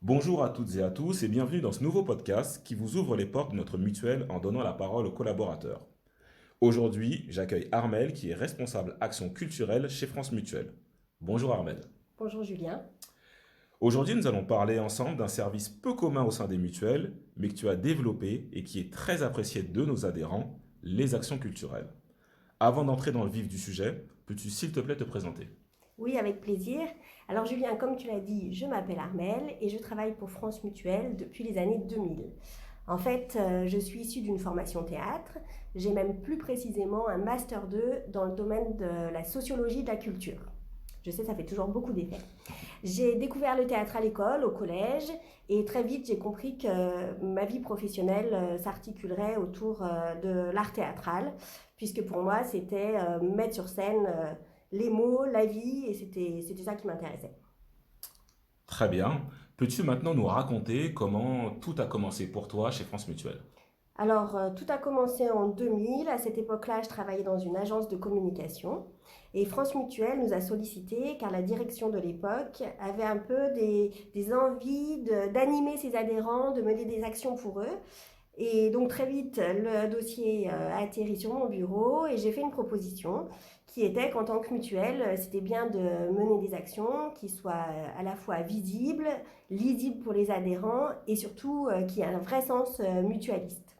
Bonjour à toutes et à tous et bienvenue dans ce nouveau podcast qui vous ouvre les portes de notre mutuelle en donnant la parole aux collaborateurs. Aujourd'hui, j'accueille Armel qui est responsable action culturelle chez France Mutuelle. Bonjour Armel. Bonjour Julien. Aujourd'hui, nous allons parler ensemble d'un service peu commun au sein des mutuelles, mais que tu as développé et qui est très apprécié de nos adhérents, les actions culturelles. Avant d'entrer dans le vif du sujet, peux-tu s'il te plaît te présenter? Oui, avec plaisir. Alors Julien, comme tu l'as dit, je m'appelle Armelle et je travaille pour France Mutuelle depuis les années 2000. En fait, je suis issue d'une formation théâtre. J'ai même plus précisément un master 2 dans le domaine de la sociologie de la culture. Je sais, ça fait toujours beaucoup d'effets. J'ai découvert le théâtre à l'école, au collège, et très vite j'ai compris que ma vie professionnelle s'articulerait autour de l'art théâtral, puisque pour moi c'était mettre sur scène les mots, la vie, et c'était ça qui m'intéressait. Très bien. Peux-tu maintenant nous raconter comment tout a commencé pour toi chez France Mutuelle? Alors, tout a commencé en 2000. À cette époque-là, je travaillais dans une agence de communication. Et France Mutuelle nous a sollicité car la direction de l'époque avait un peu des envies d'animer ses adhérents, de mener des actions pour eux. Et donc très vite, le dossier a atterri sur mon bureau et j'ai fait une proposition qui était qu'en tant que mutuelle, c'était bien de mener des actions qui soient à la fois visibles, lisibles pour les adhérents et surtout qui aient un vrai sens mutualiste.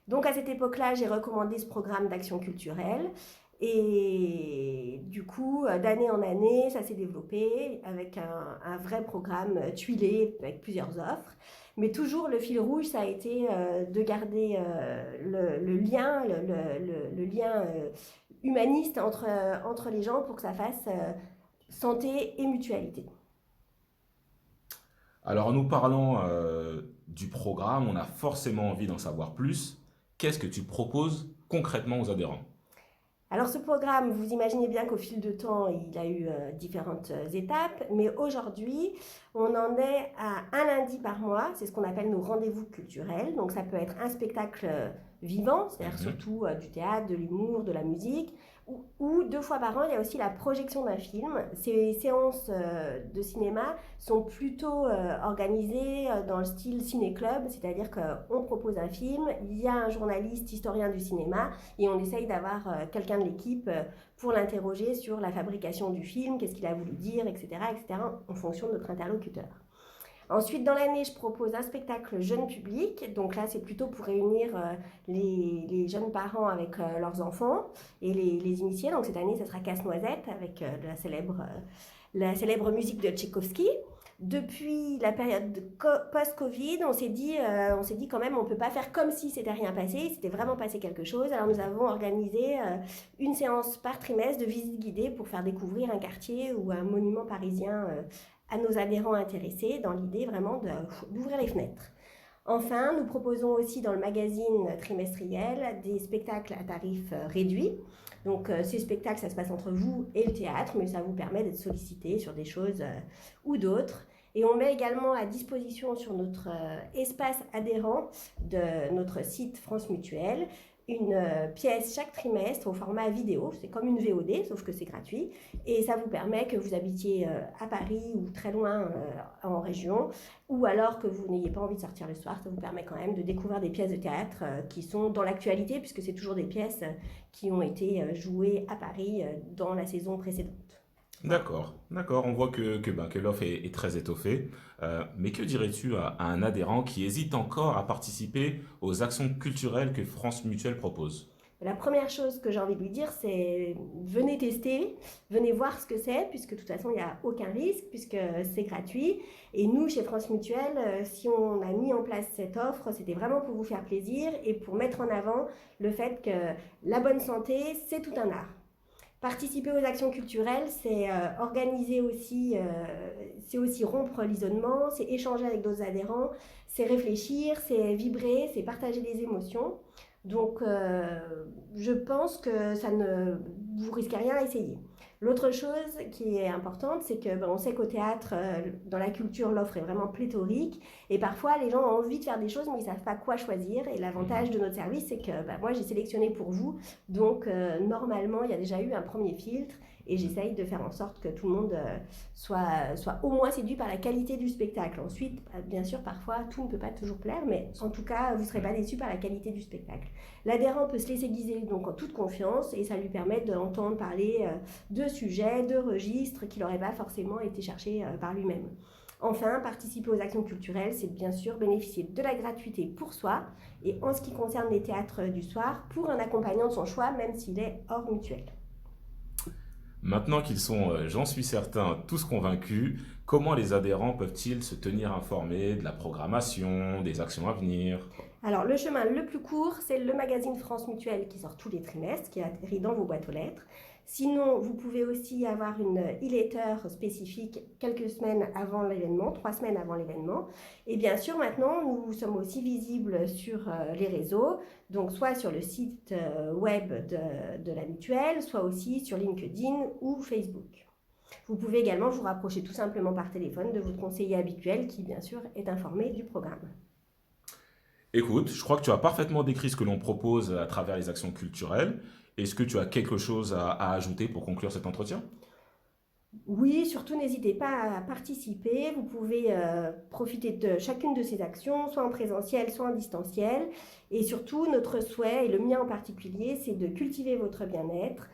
Donc à cette époque-là, j'ai recommandé ce programme d'action culturelle. Et du coup, d'année en année, ça s'est développé avec un vrai programme tuilé avec plusieurs offres. Mais toujours, le fil rouge, ça a été de garder le lien, le lien humaniste entre les gens pour que ça fasse santé et mutualité. Alors, en nous parlant du programme, on a forcément envie d'en savoir plus. Qu'est-ce que tu proposes concrètement aux adhérents? Alors ce programme, vous imaginez bien qu'au fil de temps, il a eu différentes étapes, mais aujourd'hui, on en est à un lundi par mois, c'est ce qu'on appelle nos rendez-vous culturels. Donc ça peut être un spectacle vivant, c'est-à-dire Mhm. surtout du théâtre, de l'humour, de la musique, ou deux fois par an, il y a aussi la projection d'un film. Ces séances de cinéma sont plutôt organisées dans le style ciné-club, c'est-à-dire qu'on propose un film, il y a un journaliste historien du cinéma, et on essaye d'avoir quelqu'un de l'équipe pour l'interroger sur la fabrication du film, qu'est-ce qu'il a voulu dire, etc., etc., en fonction de notre interlocuteur. Ensuite, dans l'année, je propose un spectacle jeune public. Donc là, c'est plutôt pour réunir les jeunes parents avec leurs enfants et les initiés. Donc cette année, ça sera Casse-Noisette avec la célèbre musique de Tchaïkovski. Depuis la période post-Covid, on s'est dit quand même, on ne peut pas faire comme si c'était rien passé, il s'était vraiment passé quelque chose. Alors nous avons organisé une séance par trimestre de visite guidée pour faire découvrir un quartier ou un monument parisien à nos adhérents intéressés, dans l'idée vraiment d'ouvrir les fenêtres. Enfin, nous proposons aussi dans le magazine trimestriel des spectacles à tarifs réduits. Donc ces spectacles, ça se passe entre vous et le théâtre, mais ça vous permet d'être sollicité sur des choses ou d'autres. Et on met également à disposition sur notre espace adhérent de notre site France Mutuelle une pièce chaque trimestre au format vidéo. C'est comme une VOD, sauf que c'est gratuit. Et ça vous permet que vous habitiez à Paris ou très loin en région, ou alors que vous n'ayez pas envie de sortir le soir, ça vous permet quand même de découvrir des pièces de théâtre qui sont dans l'actualité, puisque c'est toujours des pièces qui ont été jouées à Paris dans la saison précédente. Voilà. D'accord, d'accord. On voit que l'offre est très étoffée. Mais que dirais-tu à un adhérent qui hésite encore à participer aux actions culturelles que France Mutuelle propose? La première chose que j'ai envie de lui dire, c'est venez tester, venez voir ce que c'est, puisque de toute façon, il n'y a aucun risque, puisque c'est gratuit. Et nous, chez France Mutuelle, si on a mis en place cette offre, c'était vraiment pour vous faire plaisir et pour mettre en avant le fait que la bonne santé, c'est tout un art. Participer aux actions culturelles, c'est organiser aussi, c'est aussi rompre l'isolement, c'est échanger avec d'autres adhérents, c'est réfléchir, c'est vibrer, c'est partager des émotions. Donc, je pense que ça ne vous risquez rien à essayer. L'autre chose qui est importante, c'est que on sait qu'au théâtre, dans la culture, l'offre est vraiment pléthorique et parfois les gens ont envie de faire des choses mais ils ne savent pas quoi choisir. Et l'avantage de notre service, c'est que moi j'ai sélectionné pour vous, donc normalement il y a déjà eu un premier filtre et j'essaye de faire en sorte que tout le monde soit au moins séduit par la qualité du spectacle. Ensuite, bien sûr, parfois tout ne peut pas toujours plaire, mais en tout cas vous ne serez pas déçus par la qualité du spectacle. L'adhérent peut se laisser guider donc en toute confiance et ça lui permet d'entendre parler de sujets, de registres qu'il n'aurait pas forcément été chercher par lui-même. Enfin, participer aux actions culturelles, c'est bien sûr bénéficier de la gratuité pour soi et en ce qui concerne les théâtres du soir, pour un accompagnant de son choix, même s'il est hors mutuelle. Maintenant qu'ils sont, j'en suis certain, tous convaincus, comment les adhérents peuvent-ils se tenir informés de la programmation, des actions à venir? Alors, le chemin le plus court, c'est le magazine France Mutuelle qui sort tous les trimestres, qui atterrit dans vos boîtes aux lettres. Sinon, vous pouvez aussi avoir une e-letter spécifique quelques semaines avant l'événement, 3 semaines avant l'événement. Et bien sûr, maintenant, nous sommes aussi visibles sur les réseaux, donc soit sur le site web de la mutuelle, soit aussi sur LinkedIn ou Facebook. Vous pouvez également vous rapprocher tout simplement par téléphone de votre conseiller habituel qui, bien sûr, est informé du programme. Écoute, je crois que tu as parfaitement décrit ce que l'on propose à travers les actions culturelles. Est-ce que tu as quelque chose à ajouter pour conclure cet entretien? Oui, surtout n'hésitez pas à participer. Vous pouvez profiter de chacune de ces actions, soit en présentiel, soit en distanciel. Et surtout, notre souhait, et le mien en particulier, c'est de cultiver votre bien-être.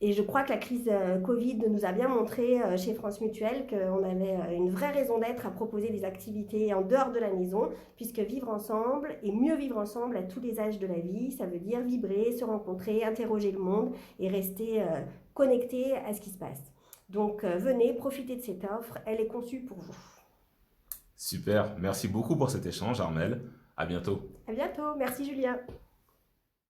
Et je crois que la crise Covid nous a bien montré chez France Mutuelle qu'on avait une vraie raison d'être à proposer des activités en dehors de la maison, puisque vivre ensemble et mieux vivre ensemble à tous les âges de la vie, ça veut dire vibrer, se rencontrer, interroger le monde et rester connecté à ce qui se passe. Donc venez, profitez de cette offre, elle est conçue pour vous. Super, merci beaucoup pour cet échange, Armel. À bientôt. À bientôt, merci Julien.